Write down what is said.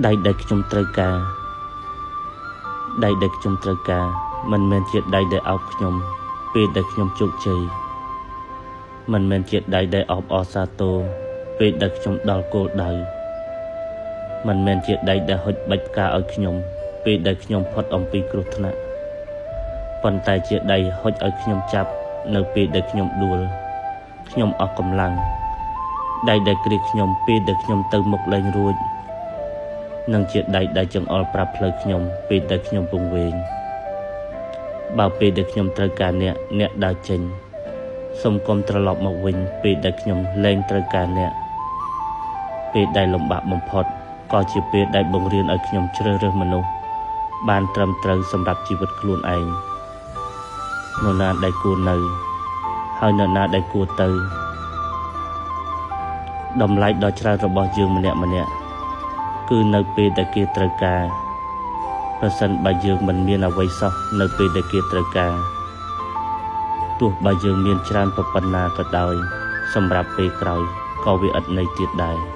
ដៃដែលខ្ញុំត្រូវការដៃដែលខ្ញុំត្រូវការមិនមែនជាដៃដែលអោបខ្ញុំពេលដែលខ្ញុំជោគជ័យមិនមែនជាដៃដែលអបអរសាទរពេលដែលខ្ញុំដល់គោលដៅមិនមែនជាដៃដែលហុចបាច់ផ្កាឲ្យខ្ញុំពេលដែលខ្ញុំផុតអំពីគ្រោះថ្នាក់ប៉ុន្តែជាដៃហុចឲ្យខ្ញុំចាប់នៅពេលដែលខ្ញុំដួលខ្ញុំអស់កម្លាំងដៃដែលគ្រាខ្ញុំពេលដែលខ្ញុំទៅមុខលែងរួចនិងជាដៃដែលចង្អុលប្រាប់ផ្លូវខ្ញុំពេលដែលខ្ញុំពងវែងបើពេលដែលខ្ញុំត្រូវការអ្នកដើរចេញសូមកុំត្រឡប់មកវិញពេលដែលខ្ញុំលែងត្រូវការអ្នកពេលដែលលំបាកបំផុតក៏ជាពេលដែលបង្រៀនឲ្យខ្ញុំជ្រើសរើសមនុស្សបានត្រឹមត្រូវសម្រាប់ជីវិតខ្លួនឯងនរណាដែលគួរនៅហើយនរណាដែលគួរទៅតម្លៃដ៏ច្រើនរបស់យើងម្នាក់គឺនៅពេលដែលគេត្រូវការប្រសិនបើយើងមិនមានអ្វីសោះនៅពេលដែលគេត្រូវការទោះបើយើងមានច្រើនប៉ុណ្ណាក៏ដោយសម្រាប់ពេលក្រោយក៏វាឥតន័យទៀតដែរ